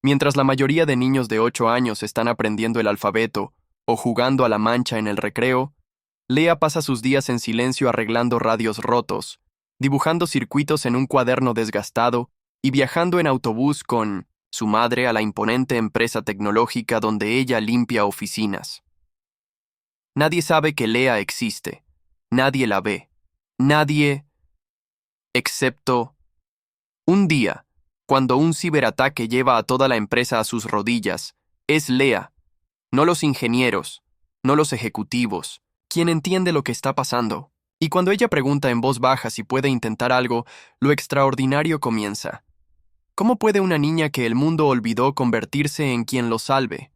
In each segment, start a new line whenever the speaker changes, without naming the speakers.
Mientras la mayoría de niños de 8 años están aprendiendo el alfabeto o jugando a la mancha en el recreo, Lea pasa sus días en silencio arreglando radios rotos, dibujando circuitos en un cuaderno desgastado y viajando en autobús con su madre a la imponente empresa tecnológica donde ella limpia oficinas. Nadie sabe que Lea existe. Nadie la ve. Nadie, excepto un día, cuando un ciberataque lleva a toda la empresa a sus rodillas, es Lea, no los ingenieros, no los ejecutivos, quien entiende lo que está pasando. Y cuando ella pregunta en voz baja si puede intentar algo, lo extraordinario comienza. ¿Cómo puede una niña que el mundo olvidó convertirse en quien lo salve?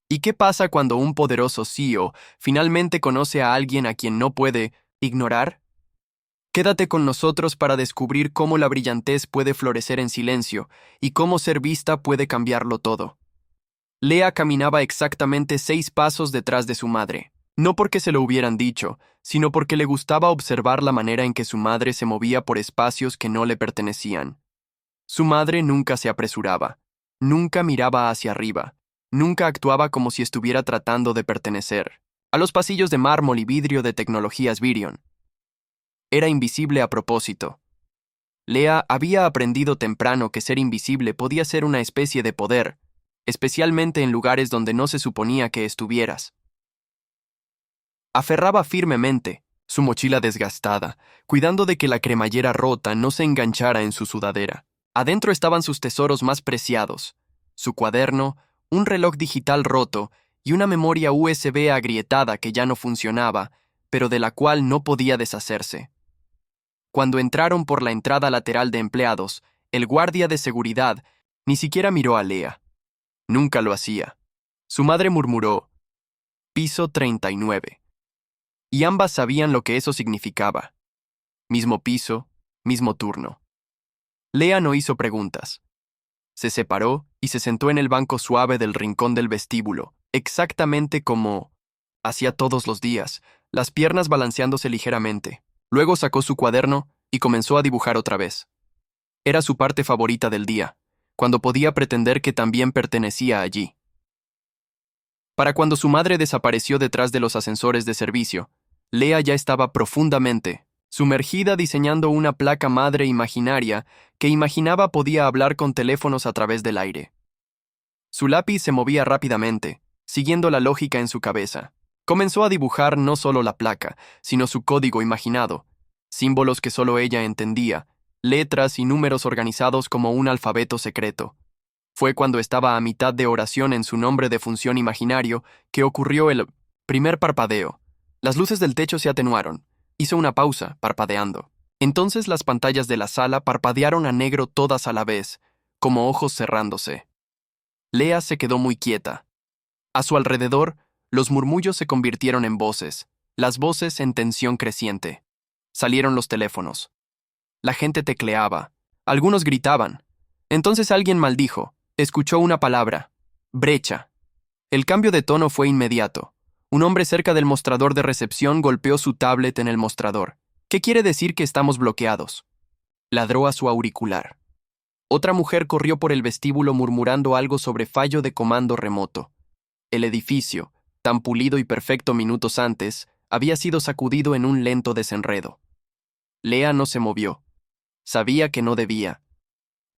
¿Y qué pasa cuando un poderoso CEO finalmente conoce a alguien a quien no puede ignorar? Quédate con nosotros para descubrir cómo la brillantez puede florecer en silencio y cómo ser vista puede cambiarlo todo. Lea caminaba exactamente 6 pasos detrás de su madre, no porque se lo hubieran dicho, sino porque le gustaba observar la manera en que su madre se movía por espacios que no le pertenecían. Su madre nunca se apresuraba, nunca miraba hacia arriba, nunca actuaba como si estuviera tratando de pertenecer a los pasillos de mármol y vidrio de tecnologías Virion. Era invisible a propósito. Lea había aprendido temprano que ser invisible podía ser una especie de poder, especialmente en lugares donde no se suponía que estuvieras. Aferraba firmemente su mochila desgastada, cuidando de que la cremallera rota no se enganchara en su sudadera. Adentro estaban sus tesoros más preciados, su cuaderno, un reloj digital roto y una memoria USB agrietada que ya no funcionaba, pero de la cual no podía deshacerse. Cuando entraron por la entrada lateral de empleados, el guardia de seguridad ni siquiera miró a Lea. Nunca lo hacía. Su madre murmuró, piso 39. Y ambas sabían lo que eso significaba. Mismo piso, mismo turno. Lea no hizo preguntas. Se separó y se sentó en el banco suave del rincón del vestíbulo, exactamente como hacía todos los días, las piernas balanceándose ligeramente. Luego sacó su cuaderno y comenzó a dibujar otra vez. Era su parte favorita del día, cuando podía pretender que también pertenecía allí. Para cuando su madre desapareció detrás de los ascensores de servicio, Lea ya estaba profundamente sumergida diseñando una placa madre imaginaria que imaginaba podía hablar con teléfonos a través del aire. Su lápiz se movía rápidamente, siguiendo la lógica en su cabeza. Comenzó a dibujar no solo la placa, sino su código imaginado, símbolos que solo ella entendía, letras y números organizados como un alfabeto secreto. Fue cuando estaba a mitad de oración en su nombre de función imaginario que ocurrió el primer parpadeo. Las luces del techo se atenuaron. Hizo una pausa, parpadeando. Entonces las pantallas de la sala parpadearon a negro todas a la vez, como ojos cerrándose. Lea se quedó muy quieta. A su alrededor, los murmullos se convirtieron en voces, las voces en tensión creciente. Salieron los teléfonos. La gente tecleaba. Algunos gritaban. Entonces alguien maldijo. Escuchó una palabra. Brecha. El cambio de tono fue inmediato. Un hombre cerca del mostrador de recepción golpeó su tablet en el mostrador. ¿Qué quiere decir que estamos bloqueados? Ladró a su auricular. Otra mujer corrió por el vestíbulo murmurando algo sobre fallo de comando remoto. El edificio, tan pulido y perfecto minutos antes, había sido sacudido en un lento desenredo. Lea no se movió. Sabía que no debía.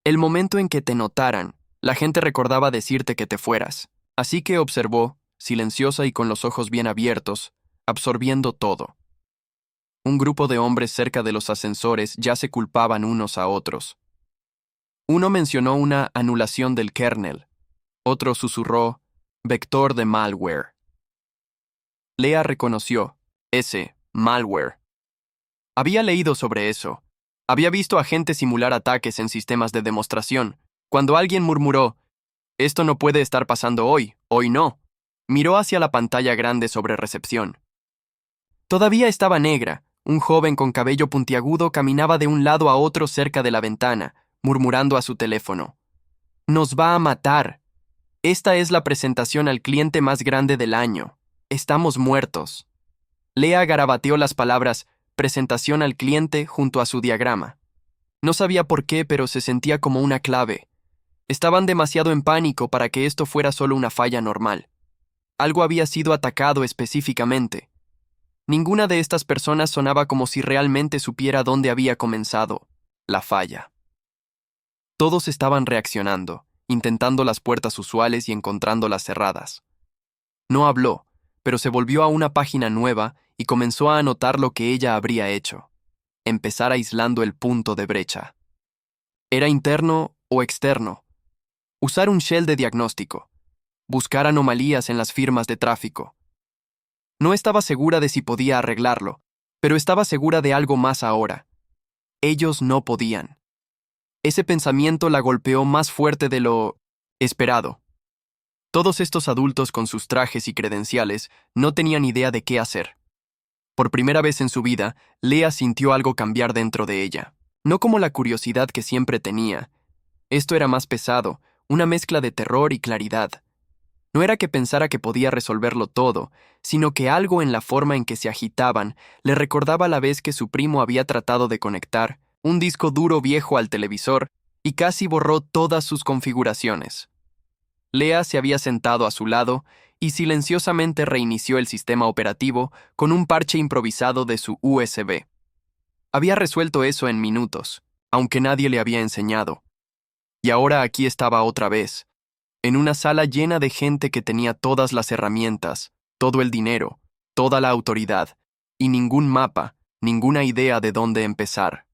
El momento en que te notaran, la gente recordaba decirte que te fueras. Así que observó, silenciosa y con los ojos bien abiertos, absorbiendo todo. Un grupo de hombres cerca de los ascensores ya se culpaban unos a otros. Uno mencionó una anulación del kernel. Otro susurró, vector de malware. Lea reconoció, ese, malware. Había leído sobre eso. Había visto a gente simular ataques en sistemas de demostración. Cuando alguien murmuró, esto no puede estar pasando hoy no. Miró hacia la pantalla grande sobre recepción. Todavía estaba negra. Un joven con cabello puntiagudo caminaba de un lado a otro cerca de la ventana, murmurando a su teléfono. Nos va a matar. Esta es la presentación al cliente más grande del año. Estamos muertos. Lea garabateó las palabras presentación al cliente junto a su diagrama. No sabía por qué, pero se sentía como una clave. Estaban demasiado en pánico para que esto fuera solo una falla normal. Algo había sido atacado específicamente. Ninguna de estas personas sonaba como si realmente supiera dónde había comenzado la falla. Todos estaban reaccionando, intentando las puertas usuales y encontrándolas cerradas. No habló, pero se volvió a una página nueva y comenzó a anotar lo que ella habría hecho. Empezar aislando el punto de brecha. ¿Era interno o externo? Usar un shell de diagnóstico. Buscar anomalías en las firmas de tráfico. No estaba segura de si podía arreglarlo, pero estaba segura de algo más ahora. Ellos no podían. Ese pensamiento la golpeó más fuerte de lo esperado. Todos estos adultos con sus trajes y credenciales no tenían idea de qué hacer. Por primera vez en su vida, Lea sintió algo cambiar dentro de ella. No como la curiosidad que siempre tenía. Esto era más pesado, una mezcla de terror y claridad. No era que pensara que podía resolverlo todo, sino que algo en la forma en que se agitaban le recordaba la vez que su primo había tratado de conectar un disco duro viejo al televisor y casi borró todas sus configuraciones. Lea se había sentado a su lado y silenciosamente reinició el sistema operativo con un parche improvisado de su USB. Había resuelto eso en minutos, aunque nadie le había enseñado. Y ahora aquí estaba otra vez, en una sala llena de gente que tenía todas las herramientas, todo el dinero, toda la autoridad, y ningún mapa, ninguna idea de dónde empezar.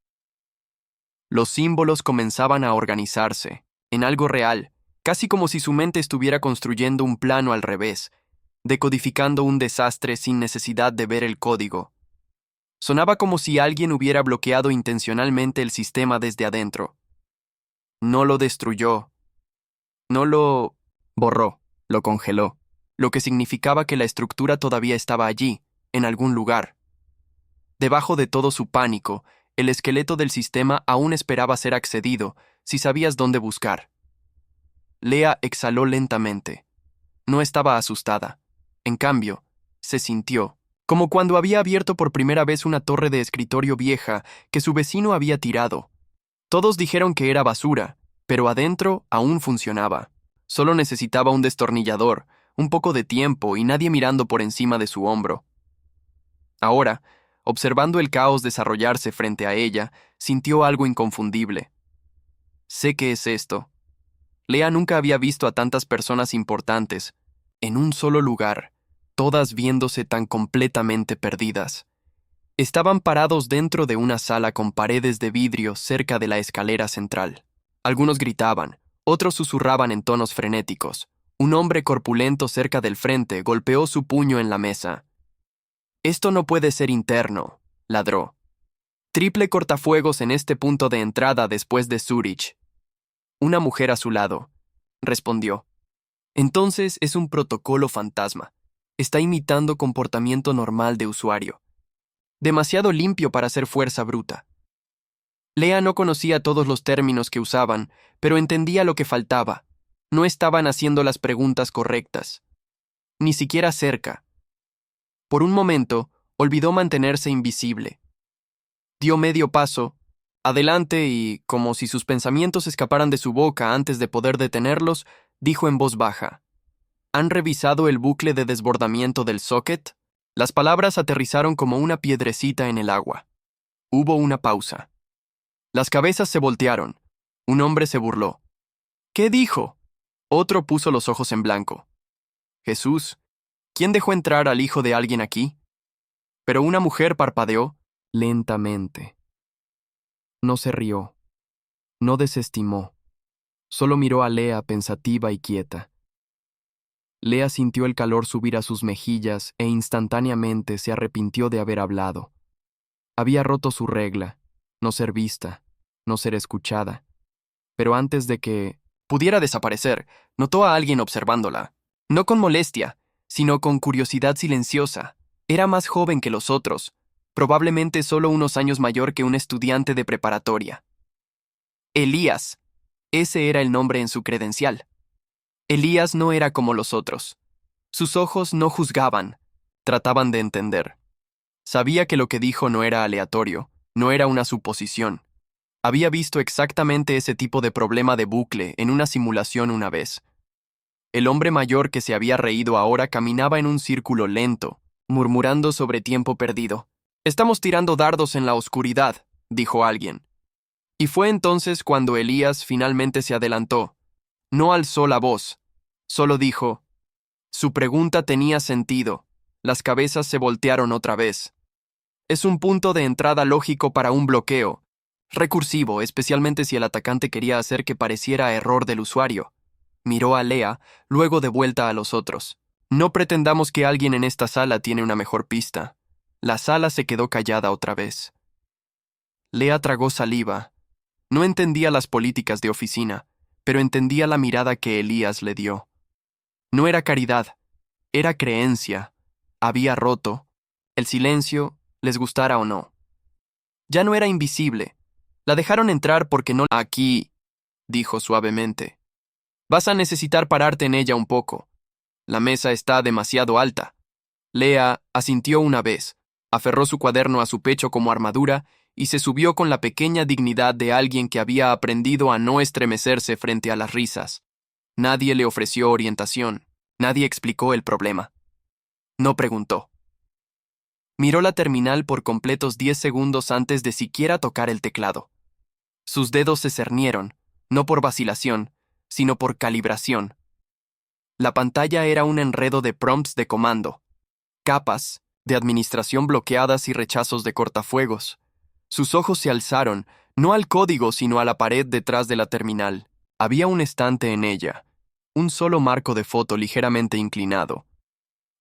Los símbolos comenzaban a organizarse, en algo real, casi como si su mente estuviera construyendo un plano al revés, decodificando un desastre sin necesidad de ver el código. Sonaba como si alguien hubiera bloqueado intencionalmente el sistema desde adentro. No lo destruyó. No lo borró, lo congeló, lo que significaba que la estructura todavía estaba allí, en algún lugar. Debajo de todo su pánico, el esqueleto del sistema aún esperaba ser accedido, si sabías dónde buscar. Lea exhaló lentamente. No estaba asustada. En cambio, se sintió, como cuando había abierto por primera vez una torre de escritorio vieja que su vecino había tirado. Todos dijeron que era basura, pero adentro aún funcionaba. Solo necesitaba un destornillador, un poco de tiempo y nadie mirando por encima de su hombro. Ahora, observando el caos desarrollarse frente a ella, sintió algo inconfundible. Sé qué es esto. Lea nunca había visto a tantas personas importantes, en un solo lugar, todas viéndose tan completamente perdidas. Estaban parados dentro de una sala con paredes de vidrio cerca de la escalera central. Algunos gritaban, otros susurraban en tonos frenéticos. Un hombre corpulento cerca del frente golpeó su puño en la mesa. «Esto no puede ser interno», ladró. «Triple cortafuegos en este punto de entrada después de Zurich». Una mujer a su lado respondió. «Entonces es un protocolo fantasma. Está imitando comportamiento normal de usuario. Demasiado limpio para ser fuerza bruta». Lea no conocía todos los términos que usaban, pero entendía lo que faltaba. No estaban haciendo las preguntas correctas. Ni siquiera cerca. Por un momento, olvidó mantenerse invisible. Dio medio paso, adelante y, como si sus pensamientos escaparan de su boca antes de poder detenerlos, dijo en voz baja. ¿Han revisado el bucle de desbordamiento del socket? Las palabras aterrizaron como una piedrecita en el agua. Hubo una pausa. Las cabezas se voltearon. Un hombre se burló. ¿Qué dijo? Otro puso los ojos en blanco. Jesús, ¿quién dejó entrar al hijo de alguien aquí? Pero una mujer parpadeó lentamente. No se rió. No desestimó. Solo miró a Lea pensativa y quieta. Lea sintió el calor subir a sus mejillas e instantáneamente se arrepintió de haber hablado. Había roto su regla, no ser vista, no ser escuchada. Pero antes de que pudiera desaparecer, notó a alguien observándola. No con molestia, sino con curiosidad silenciosa. Era más joven que los otros, probablemente solo unos años mayor que un estudiante de preparatoria. Elías. Ese era el nombre en su credencial. Elías no era como los otros. Sus ojos no juzgaban, trataban de entender. Sabía que lo que dijo no era aleatorio, no era una suposición. Había visto exactamente ese tipo de problema de bucle en una simulación una vez. El hombre mayor que se había reído ahora caminaba en un círculo lento, murmurando sobre tiempo perdido. «Estamos tirando dardos en la oscuridad», dijo alguien. Y fue entonces cuando Elías finalmente se adelantó. No alzó la voz, solo dijo. Su pregunta tenía sentido. Las cabezas se voltearon otra vez. Es un punto de entrada lógico para un bloqueo. Recursivo, especialmente si el atacante quería hacer que pareciera error del usuario. Miró a Lea, luego de vuelta a los otros. No pretendamos que alguien en esta sala tiene una mejor pista. La sala se quedó callada otra vez. Lea tragó saliva. No entendía las políticas de oficina, pero entendía la mirada que Elías le dio. No era caridad, era creencia. Había roto. El silencio, les gustara o no. Ya no era invisible. La dejaron entrar porque no... Aquí, dijo suavemente. Vas a necesitar pararte en ella un poco. La mesa está demasiado alta. Lea asintió una vez, aferró su cuaderno a su pecho como armadura y se subió con la pequeña dignidad de alguien que había aprendido a no estremecerse frente a las risas. Nadie le ofreció orientación, nadie explicó el problema. No preguntó. Miró la terminal por completos 10 segundos antes de siquiera tocar el teclado. Sus dedos se cernieron, no por vacilación, sino por calibración. La pantalla era un enredo de prompts de comando, capas, de administración bloqueadas y rechazos de cortafuegos. Sus ojos se alzaron, no al código sino a la pared detrás de la terminal. Había un estante en ella, un solo marco de foto ligeramente inclinado.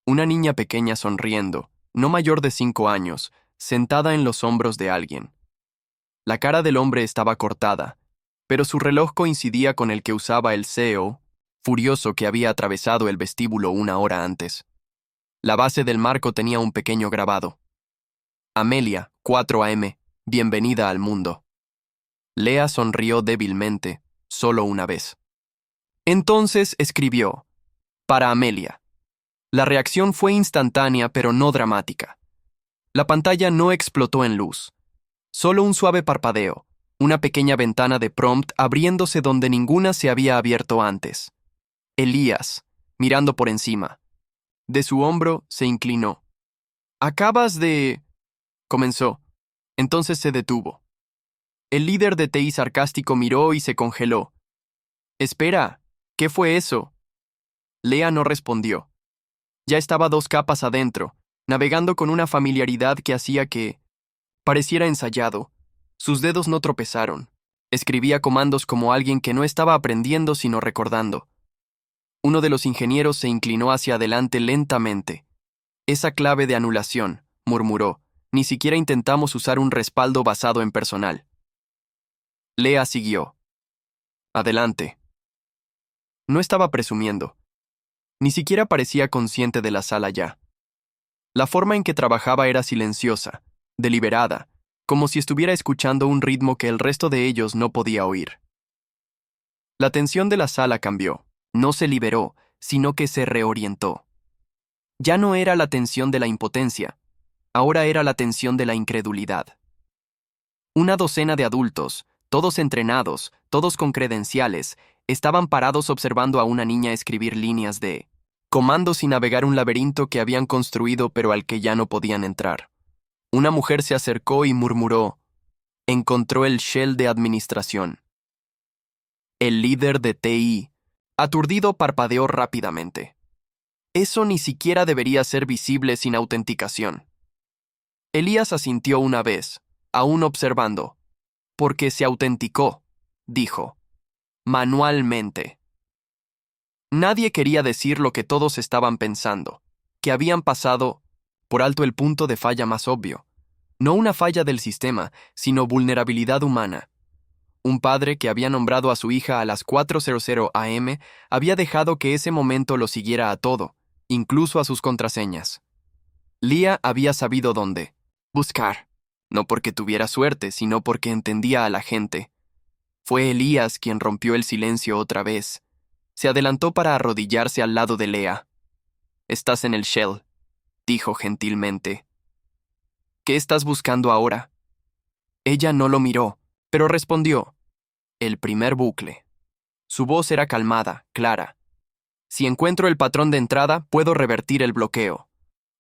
Una niña pequeña sonriendo, no mayor de 5 años, sentada en los hombros de alguien. La cara del hombre estaba cortada, pero su reloj coincidía con el que usaba el CEO, furioso que había atravesado el vestíbulo 1 hora antes. La base del marco tenía un pequeño grabado. Amelia, 4 AM, bienvenida al mundo. Lea sonrió débilmente, solo una vez. Entonces escribió, para Amelia. La reacción fue instantánea pero no dramática. La pantalla no explotó en luz. Solo un suave parpadeo, una pequeña ventana de prompt abriéndose donde ninguna se había abierto antes. Elías, mirando por encima. De su hombro se inclinó. «Acabas de...» comenzó. Entonces se detuvo. El líder de TI sarcástico miró y se congeló. «Espera, ¿qué fue eso?» Lea no respondió. Ya estaba 2 capas adentro, navegando con una familiaridad que hacía que... pareciera ensayado. Sus dedos no tropezaron. Escribía comandos como alguien que no estaba aprendiendo sino recordando. Uno de los ingenieros se inclinó hacia adelante lentamente. «Esa clave de anulación», murmuró. «Ni siquiera intentamos usar un respaldo basado en personal». Lea siguió. «Adelante». No estaba presumiendo. Ni siquiera parecía consciente de la sala ya. La forma en que trabajaba era silenciosa, deliberada, como si estuviera escuchando un ritmo que el resto de ellos no podía oír. La tensión de la sala cambió. No se liberó, sino que se reorientó. Ya no era la tensión de la impotencia, ahora era la tensión de la incredulidad. Una docena de adultos, todos entrenados, todos con credenciales, estaban parados observando a una niña escribir líneas de comandos y navegar un laberinto que habían construido pero al que ya no podían entrar. Una mujer se acercó y murmuró, encontró el shell de administración. El líder de TI, aturdido, parpadeó rápidamente. Eso ni siquiera debería ser visible sin autenticación. Elías asintió una vez, aún observando. Porque se autenticó, dijo. Manualmente. Nadie quería decir lo que todos estaban pensando, que habían pasado por alto el punto de falla más obvio. No una falla del sistema, sino vulnerabilidad humana. Un padre que había nombrado a su hija a las 4:00 AM había dejado que ese momento lo siguiera a todo, incluso a sus contraseñas. Lea había sabido dónde buscar, no porque tuviera suerte, sino porque entendía a la gente. Fue Elías quien rompió el silencio otra vez. Se adelantó para arrodillarse al lado de Lea. «Estás en el shell», dijo gentilmente. «¿Qué estás buscando ahora?» Ella no lo miró, Pero respondió, el primer bucle. Su voz era calmada, clara. Si encuentro el patrón de entrada, puedo revertir el bloqueo.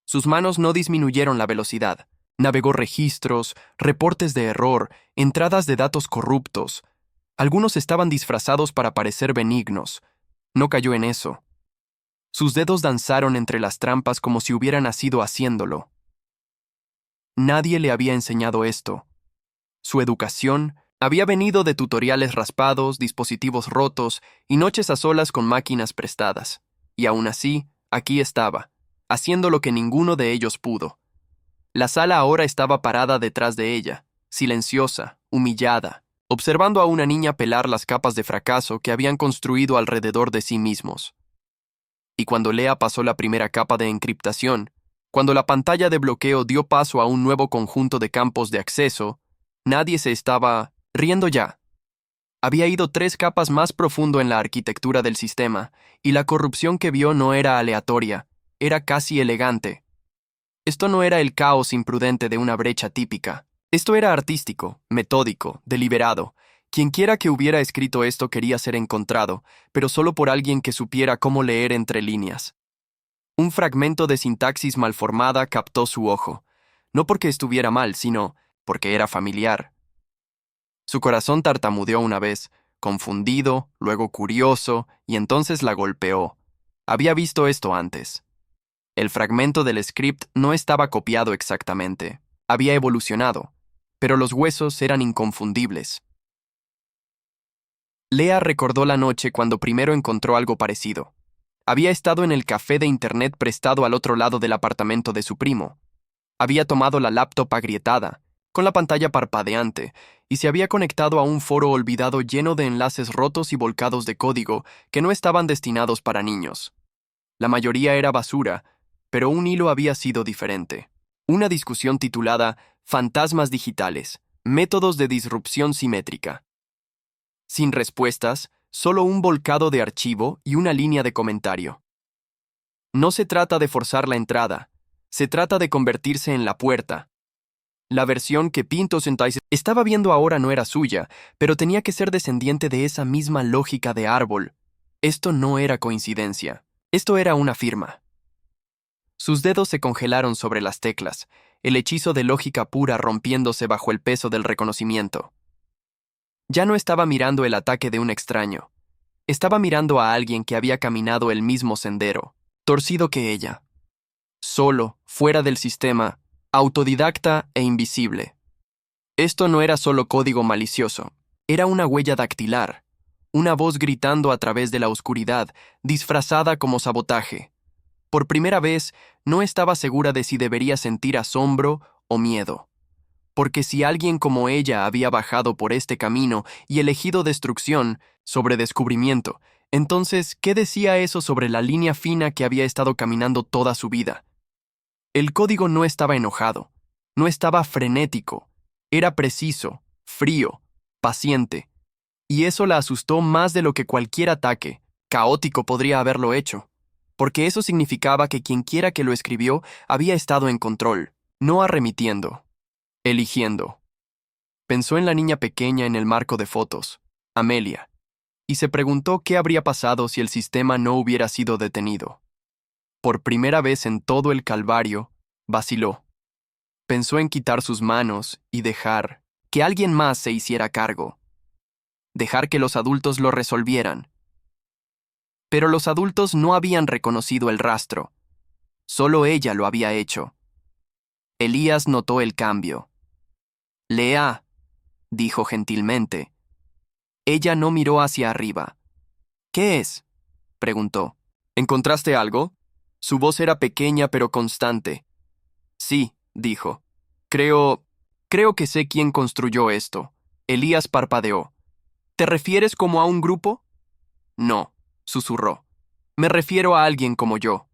Sus manos no disminuyeron la velocidad. Navegó registros, reportes de error, entradas de datos corruptos. Algunos estaban disfrazados para parecer benignos. No cayó en eso. Sus dedos danzaron entre las trampas como si hubiera nacido haciéndolo. Nadie le había enseñado esto. Su educación había venido de tutoriales raspados, dispositivos rotos y noches a solas con máquinas prestadas. Y aún así, aquí estaba, haciendo lo que ninguno de ellos pudo. La sala ahora estaba parada detrás de ella, silenciosa, humillada, observando a una niña pelar las capas de fracaso que habían construido alrededor de sí mismos. Y cuando Lea pasó la primera capa de encriptación, cuando la pantalla de bloqueo dio paso a un nuevo conjunto de campos de acceso, nadie se estaba riendo ya. Había ido 3 capas más profundo en la arquitectura del sistema, y la corrupción que vio no era aleatoria, era casi elegante. Esto no era el caos imprudente de una brecha típica. Esto era artístico, metódico, deliberado. Quienquiera que hubiera escrito esto quería ser encontrado, pero solo por alguien que supiera cómo leer entre líneas. Un fragmento de sintaxis malformada captó su ojo, no porque estuviera mal, sino porque era familiar. Su corazón tartamudeó una vez, confundido, luego curioso, y entonces la golpeó. Había visto esto antes. El fragmento del script no estaba copiado exactamente. Había evolucionado, pero los huesos eran inconfundibles. Lea recordó la noche cuando primero encontró algo parecido. Había estado en el café de internet prestado al otro lado del apartamento de su primo. Había tomado la laptop agrietada, con la pantalla parpadeante, y se había conectado a un foro olvidado lleno de enlaces rotos y volcados de código que no estaban destinados para niños. La mayoría era basura, pero un hilo había sido diferente. Una discusión titulada Fantasmas digitales, métodos de disrupción simétrica. Sin respuestas, solo un volcado de archivo y una línea de comentario. No se trata de forzar la entrada, se trata de convertirse en la puerta. La versión que Pinto Sentai estaba viendo ahora no era suya, pero tenía que ser descendiente de esa misma lógica de árbol. Esto no era coincidencia, esto era una firma. Sus dedos se congelaron sobre las teclas, el hechizo de lógica pura rompiéndose bajo el peso del reconocimiento. Ya no estaba mirando el ataque de un extraño. Estaba mirando a alguien que había caminado el mismo sendero, torcido que ella. Solo, fuera del sistema, autodidacta e invisible. Esto no era solo código malicioso, era una huella dactilar, una voz gritando a través de la oscuridad, disfrazada como sabotaje. Por primera vez, no estaba segura de si debería sentir asombro o miedo. Porque si alguien como ella había bajado por este camino y elegido destrucción sobre descubrimiento, entonces, ¿qué decía eso sobre la línea fina que había estado caminando toda su vida? El código no estaba enojado, no estaba frenético, era preciso, frío, paciente, y eso la asustó más de lo que cualquier ataque caótico podría haberlo hecho, porque eso significaba que quienquiera que lo escribió había estado en control, no arremitiendo. Eligiendo. Pensó en la niña pequeña en el marco de fotos, Amelia, y se preguntó qué habría pasado si el sistema no hubiera sido detenido. Por primera vez en todo el calvario, vaciló. Pensó en quitar sus manos y dejar que alguien más se hiciera cargo. Dejar que los adultos lo resolvieran. Pero los adultos no habían reconocido el rastro. Solo ella lo había hecho. Elías notó el cambio. Lea, dijo gentilmente. Ella no miró hacia arriba. ¿Qué es? Preguntó. ¿Encontraste algo? Su voz era pequeña pero constante. Sí, dijo. Creo que sé quién construyó esto. Elías parpadeó. ¿Te refieres como a un grupo? No, susurró. Me refiero a alguien como yo.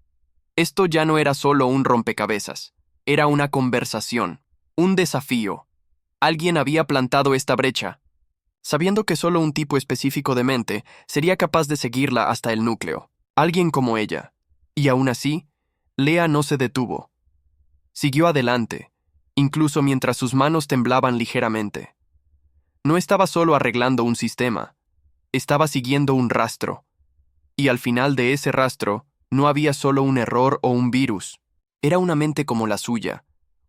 Esto ya no era solo un rompecabezas. Era una conversación, un desafío. Alguien había plantado esta brecha, sabiendo que solo un tipo específico de mente sería capaz de seguirla hasta el núcleo. Alguien como ella. Y aún así, Lea no se detuvo. Siguió adelante, incluso mientras sus manos temblaban ligeramente. No estaba solo arreglando un sistema, estaba siguiendo un rastro. Y al final de ese rastro, no había solo un error o un virus. Era una mente como la suya,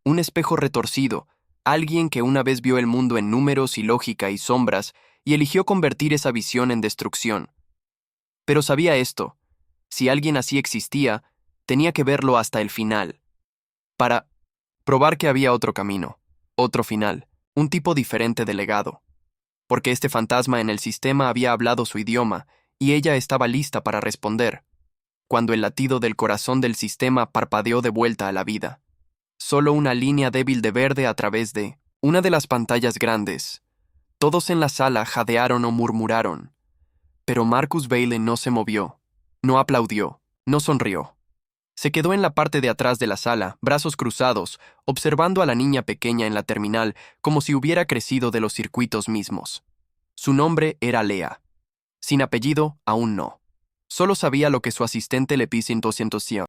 un espejo retorcido, alguien que una vez vio el mundo en números y lógica y sombras y eligió convertir esa visión en destrucción. Pero sabía esto: si alguien así existía, tenía que verlo hasta el final, para probar que había otro camino, otro final, un tipo diferente de legado. Porque este fantasma en el sistema había hablado su idioma y ella estaba lista para responder, cuando el latido del corazón del sistema parpadeó de vuelta a la vida. Solo una línea débil de verde a través de una de las pantallas grandes. Todos en la sala jadearon o murmuraron, pero Marcus Bailey no se movió, no aplaudió, no sonrió. Se quedó en la parte de atrás de la sala, brazos cruzados, observando a la niña pequeña en la terminal como si hubiera crecido de los circuitos mismos. Su nombre era Lea. Sin apellido, aún no. Solo sabía lo que su asistente le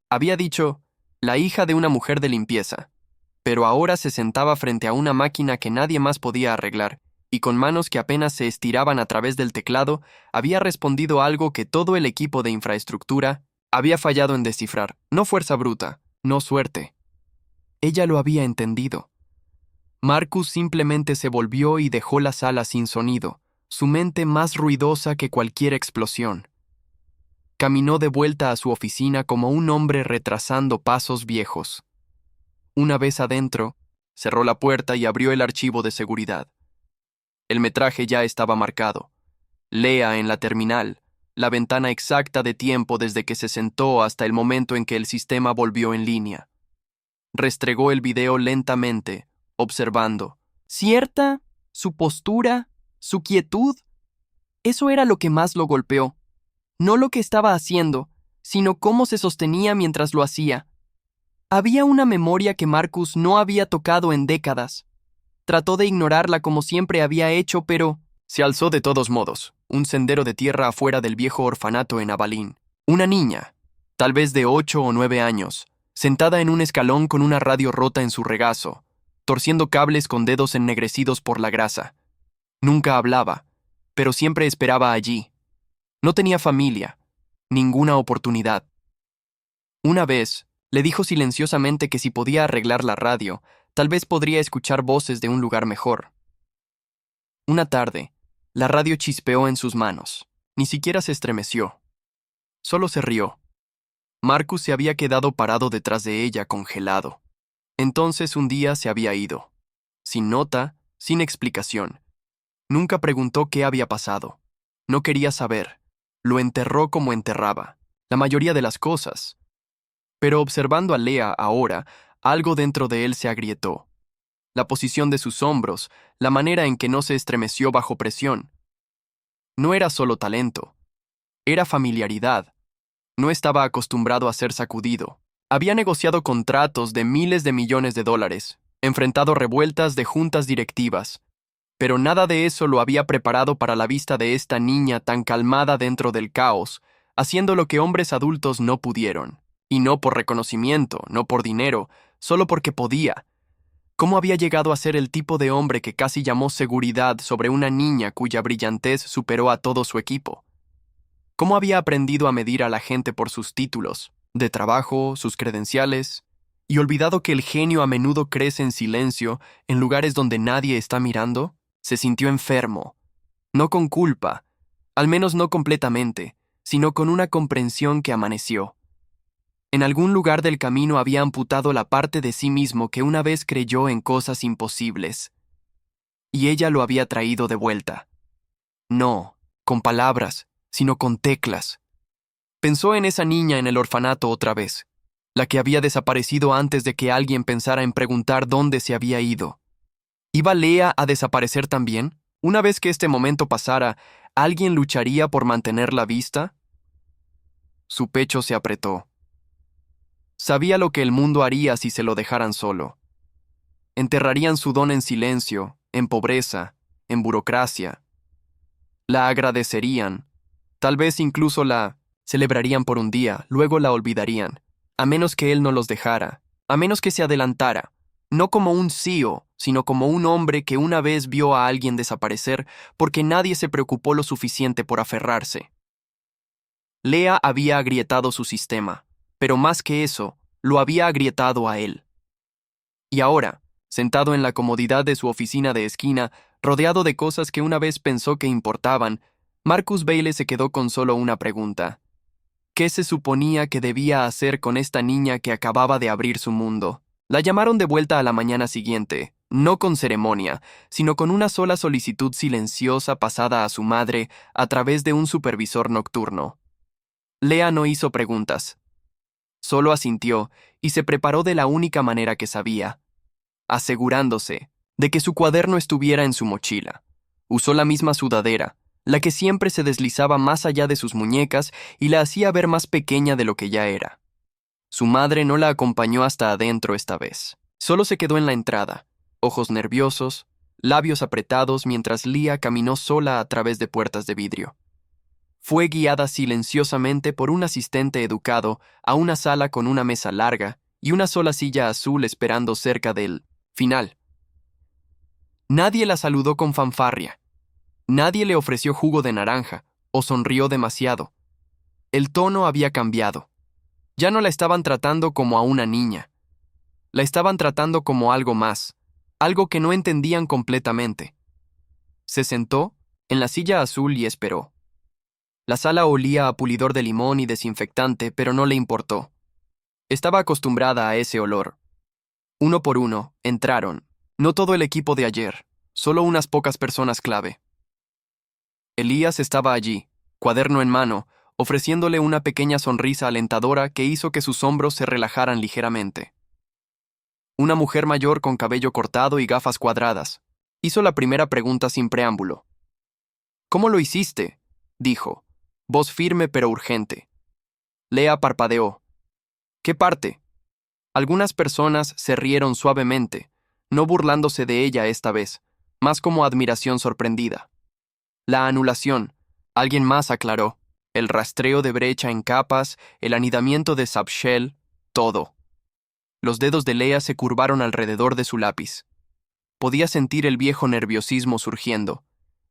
había dicho: la hija de una mujer de limpieza. Pero ahora se sentaba frente a una máquina que nadie más podía arreglar, y con manos que apenas se estiraban a través del teclado, había respondido algo que todo el equipo de infraestructura había fallado en descifrar. No fuerza bruta, no suerte. Ella lo había entendido. Marcus simplemente se volvió y dejó la sala sin sonido, su mente más ruidosa que cualquier explosión. Caminó de vuelta a su oficina como un hombre retrasando pasos viejos. Una vez adentro, cerró la puerta y abrió el archivo de seguridad. El metraje ya estaba marcado. Lea en la terminal, la ventana exacta de tiempo desde que se sentó hasta el momento en que el sistema volvió en línea. Restregó el video lentamente, observando. Cierta, su postura, su quietud. Eso era lo que más lo golpeó. No lo que estaba haciendo, sino cómo se sostenía mientras lo hacía. Había una memoria que Marcus no había tocado en décadas. Trató de ignorarla como siempre había hecho, pero se alzó de todos modos, un sendero de tierra afuera del viejo orfanato en Abilene. Una niña, tal vez de 8 o 9 años, sentada en un escalón con una radio rota en su regazo, torciendo cables con dedos ennegrecidos por la grasa. Nunca hablaba, pero siempre esperaba allí. No tenía familia, ninguna oportunidad. Una vez, le dijo silenciosamente que si podía arreglar la radio, tal vez podría escuchar voces de un lugar mejor. Una tarde, la radio chispeó en sus manos. Ni siquiera se estremeció. Solo se rió. Marcus se había quedado parado detrás de ella, congelado. Entonces un día se había ido. Sin nota, sin explicación. Nunca preguntó qué había pasado. No quería saber. Lo enterró como enterraba la mayoría de las cosas. Pero observando a Lea ahora, algo dentro de él se agrietó. La posición de sus hombros, la manera en que no se estremeció bajo presión. No era solo talento. Era familiaridad. No estaba acostumbrado a ser sacudido. Había negociado contratos de miles de millones de dólares, enfrentado revueltas de juntas directivas, pero nada de eso lo había preparado para la vista de esta niña tan calmada dentro del caos, haciendo lo que hombres adultos no pudieron. Y no por reconocimiento, no por dinero, solo porque podía. ¿Cómo había llegado a ser el tipo de hombre que casi llamó seguridad sobre una niña cuya brillantez superó a todo su equipo? ¿Cómo había aprendido a medir a la gente por sus títulos de trabajo, sus credenciales, y olvidado que el genio a menudo crece en silencio en lugares donde nadie está mirando? Se sintió enfermo, no con culpa, al menos no completamente, sino con una comprensión que amaneció. En algún lugar del camino había amputado la parte de sí mismo que una vez creyó en cosas imposibles. Y ella lo había traído de vuelta. No con palabras, sino con teclas. Pensó en esa niña en el orfanato otra vez, la que había desaparecido antes de que alguien pensara en preguntar dónde se había ido. ¿Iba Lea a desaparecer también? Una vez que este momento pasara, ¿alguien lucharía por mantenerla vista? Su pecho se apretó. Sabía lo que el mundo haría si se lo dejaran solo. Enterrarían su don en silencio, en pobreza, en burocracia. La agradecerían, tal vez incluso la celebrarían por un día, luego la olvidarían, a menos que él no los dejara, a menos que se adelantara, no como un CEO, sino como un hombre que una vez vio a alguien desaparecer porque nadie se preocupó lo suficiente por aferrarse. Leah había agrietado su sistema, pero más que eso, lo había agrietado a él. Y ahora, sentado en la comodidad de su oficina de esquina, rodeado de cosas que una vez pensó que importaban, Marcus Bailey se quedó con solo una pregunta. ¿Qué se suponía que debía hacer con esta niña que acababa de abrir su mundo? La llamaron de vuelta a la mañana siguiente, no con ceremonia, sino con una sola solicitud silenciosa pasada a su madre a través de un supervisor nocturno. Leah no hizo preguntas. Solo asintió y se preparó de la única manera que sabía, asegurándose de que su cuaderno estuviera en su mochila. Usó la misma sudadera, la que siempre se deslizaba más allá de sus muñecas y la hacía ver más pequeña de lo que ya era. Su madre no la acompañó hasta adentro esta vez. Solo se quedó en la entrada, ojos nerviosos, labios apretados mientras Leah caminó sola a través de puertas de vidrio. Fue guiada silenciosamente por un asistente educado a una sala con una mesa larga y una sola silla azul esperando cerca del final. Nadie la saludó con fanfarria. Nadie le ofreció jugo de naranja o sonrió demasiado. El tono había cambiado. Ya no la estaban tratando como a una niña. La estaban tratando como algo más, algo que no entendían completamente. Se sentó en la silla azul y esperó. La sala olía a pulidor de limón y desinfectante, pero no le importó. Estaba acostumbrada a ese olor. Uno por uno, entraron. No todo el equipo de ayer, solo unas pocas personas clave. Elías estaba allí, cuaderno en mano, ofreciéndole una pequeña sonrisa alentadora que hizo que sus hombros se relajaran ligeramente. Una mujer mayor con cabello cortado y gafas cuadradas. Hizo la primera pregunta sin preámbulo. «¿Cómo lo hiciste?», dijo, voz firme pero urgente. Leah parpadeó. «¿Qué parte?». Algunas personas se rieron suavemente, no burlándose de ella esta vez, más como admiración sorprendida. La anulación, alguien más aclaró, el rastreo de brecha en capas, el anidamiento de subshell, todo. Los dedos de Leah se curvaron alrededor de su lápiz. Podía sentir el viejo nerviosismo surgiendo,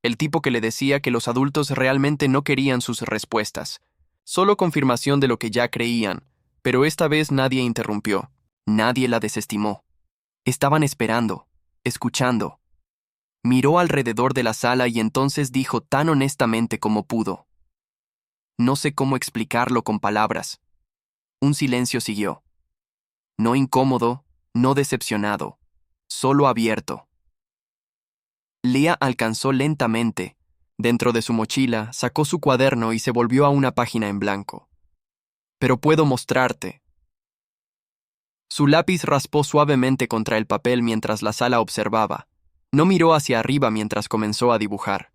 el tipo que le decía que los adultos realmente no querían sus respuestas, solo confirmación de lo que ya creían, pero esta vez nadie interrumpió, nadie la desestimó. Estaban esperando, escuchando. Miró alrededor de la sala y entonces dijo tan honestamente como pudo. No sé cómo explicarlo con palabras. Un silencio siguió. No incómodo, no decepcionado, solo abierto. Leah alcanzó lentamente. Dentro de su mochila, sacó su cuaderno y se volvió a una página en blanco. «Pero puedo mostrarte». Su lápiz raspó suavemente contra el papel mientras la sala observaba. No miró hacia arriba mientras comenzó a dibujar.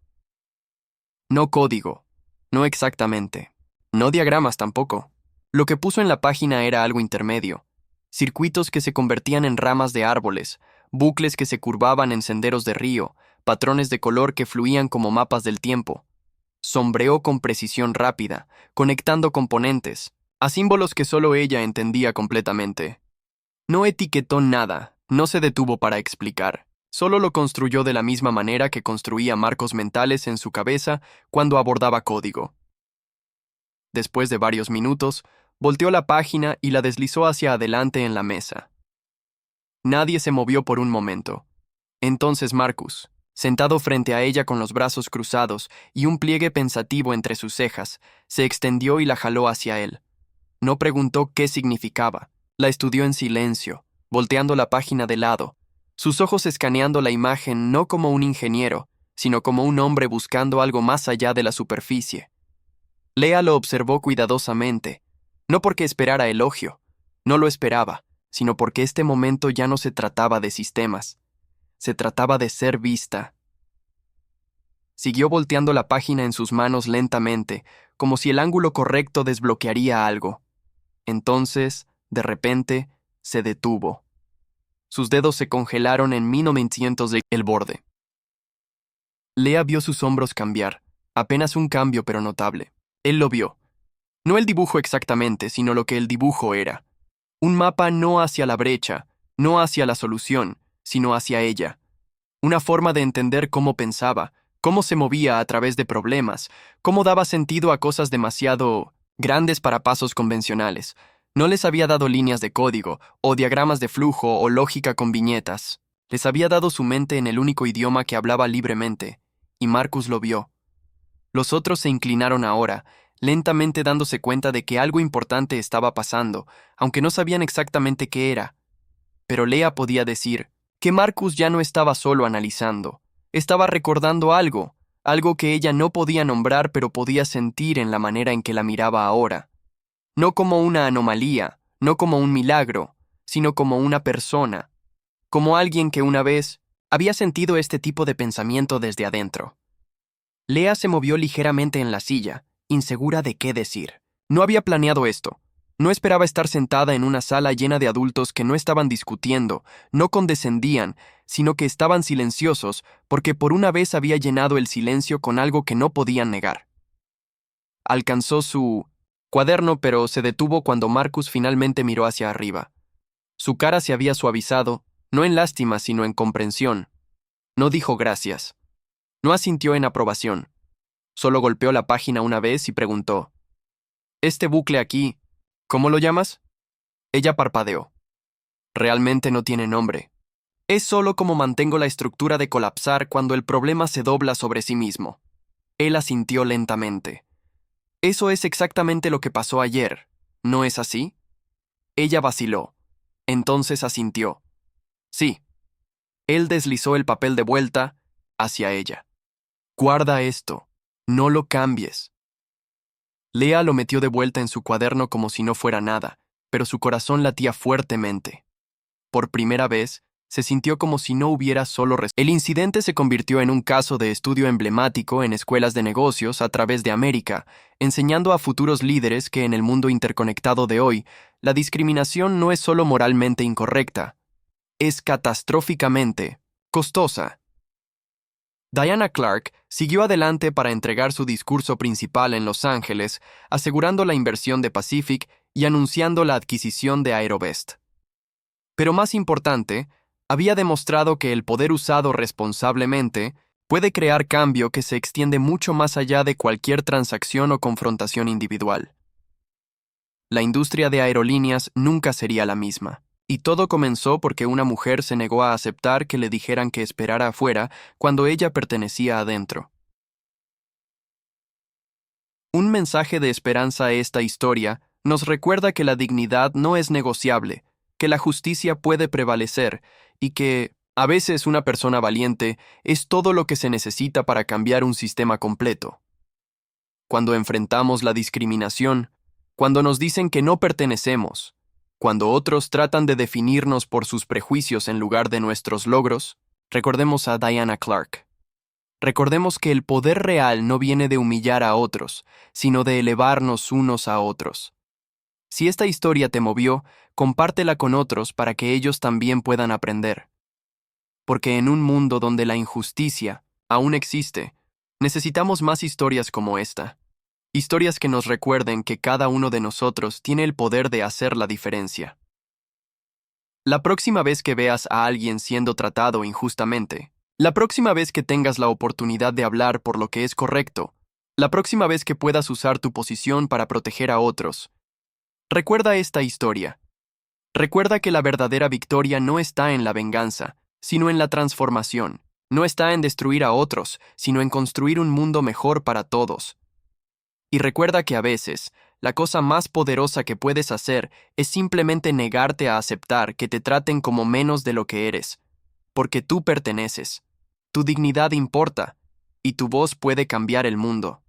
No código, no exactamente. No diagramas tampoco. Lo que puso en la página era algo intermedio. Circuitos que se convertían en ramas de árboles, bucles que se curvaban en senderos de río, patrones de color que fluían como mapas del tiempo. Sombreó con precisión rápida, conectando componentes, a símbolos que solo ella entendía completamente. No etiquetó nada, no se detuvo para explicar. Solo lo construyó de la misma manera que construía marcos mentales en su cabeza cuando abordaba código. Después de varios minutos, volteó la página y la deslizó hacia adelante en la mesa. Nadie se movió por un momento. Entonces Marcus, sentado frente a ella con los brazos cruzados y un pliegue pensativo entre sus cejas, se extendió y la jaló hacia él. No preguntó qué significaba. La estudió en silencio, volteando la página de lado, sus ojos escaneando la imagen no como un ingeniero, sino como un hombre buscando algo más allá de la superficie. Leah lo observó cuidadosamente, no porque esperara elogio, no lo esperaba, sino porque este momento ya no se trataba de sistemas, se trataba de ser vista. Siguió volteando la página en sus manos lentamente, como si el ángulo correcto desbloquearía algo. Entonces, de repente, se detuvo. Sus dedos se congelaron en 1900 de el borde. Leah vio sus hombros cambiar, apenas un cambio pero notable. Él lo vio. No el dibujo exactamente, sino lo que el dibujo era. Un mapa no hacia la brecha, no hacia la solución, sino hacia ella. Una forma de entender cómo pensaba, cómo se movía a través de problemas, cómo daba sentido a cosas demasiado grandes para pasos convencionales. No les había dado líneas de código, o diagramas de flujo, o lógica con viñetas. Les había dado su mente en el único idioma que hablaba libremente, y Marcus lo vio. Los otros se inclinaron ahora, lentamente dándose cuenta de que algo importante estaba pasando, aunque no sabían exactamente qué era. Pero Lea podía decir que Marcus ya no estaba solo analizando, estaba recordando algo, algo que ella no podía nombrar pero podía sentir en la manera en que la miraba ahora. No como una anomalía, no como un milagro, sino como una persona, como alguien que una vez había sentido este tipo de pensamiento desde adentro. Lea se movió ligeramente en la silla, insegura de qué decir. No había planeado esto. No esperaba estar sentada en una sala llena de adultos que no estaban discutiendo, no condescendían, sino que estaban silenciosos porque por una vez había llenado el silencio con algo que no podían negar. Alcanzó su cuaderno, pero se detuvo cuando Marcus finalmente miró hacia arriba. Su cara se había suavizado, no en lástima, sino en comprensión. No dijo gracias. No asintió en aprobación. Solo golpeó la página una vez y preguntó: «Este bucle aquí, ¿cómo lo llamas?». Ella parpadeó. «Realmente no tiene nombre. Es solo como mantengo la estructura de colapsar cuando el problema se dobla sobre sí mismo». Él asintió lentamente. «Eso es exactamente lo que pasó ayer, ¿no es así?». Ella vaciló. Entonces asintió. «Sí». Él deslizó el papel de vuelta hacia ella. «Guarda esto. No lo cambies». Lea lo metió de vuelta en su cuaderno como si no fuera nada, pero su corazón latía fuertemente. Por primera vez, se sintió como si no hubiera solo El incidente se convirtió en un caso de estudio emblemático en escuelas de negocios a través de América, enseñando a futuros líderes que en el mundo interconectado de hoy, la discriminación no es solo moralmente incorrecta, es catastróficamente costosa. Diana Clark siguió adelante para entregar su discurso principal en Los Ángeles, asegurando la inversión de Pacific y anunciando la adquisición de Aerovest. Pero más importante, había demostrado que el poder usado responsablemente puede crear cambio que se extiende mucho más allá de cualquier transacción o confrontación individual. La industria de aerolíneas nunca sería la misma. Y todo comenzó porque una mujer se negó a aceptar que le dijeran que esperara afuera cuando ella pertenecía adentro. Un mensaje de esperanza a esta historia nos recuerda que la dignidad no es negociable, que la justicia puede prevalecer y que, a veces, una persona valiente es todo lo que se necesita para cambiar un sistema completo. Cuando enfrentamos la discriminación, cuando nos dicen que no pertenecemos, cuando otros tratan de definirnos por sus prejuicios en lugar de nuestros logros, recordemos a Diana Clark. Recordemos que el poder real no viene de humillar a otros, sino de elevarnos unos a otros. Si esta historia te movió, compártela con otros para que ellos también puedan aprender. Porque en un mundo donde la injusticia aún existe, necesitamos más historias como esta. Historias que nos recuerden que cada uno de nosotros tiene el poder de hacer la diferencia. La próxima vez que veas a alguien siendo tratado injustamente, la próxima vez que tengas la oportunidad de hablar por lo que es correcto, la próxima vez que puedas usar tu posición para proteger a otros, recuerda esta historia. Recuerda que la verdadera victoria no está en la venganza, sino en la transformación. No está en destruir a otros, sino en construir un mundo mejor para todos. Y recuerda que a veces, la cosa más poderosa que puedes hacer es simplemente negarte a aceptar que te traten como menos de lo que eres, porque tú perteneces, tu dignidad importa, y tu voz puede cambiar el mundo.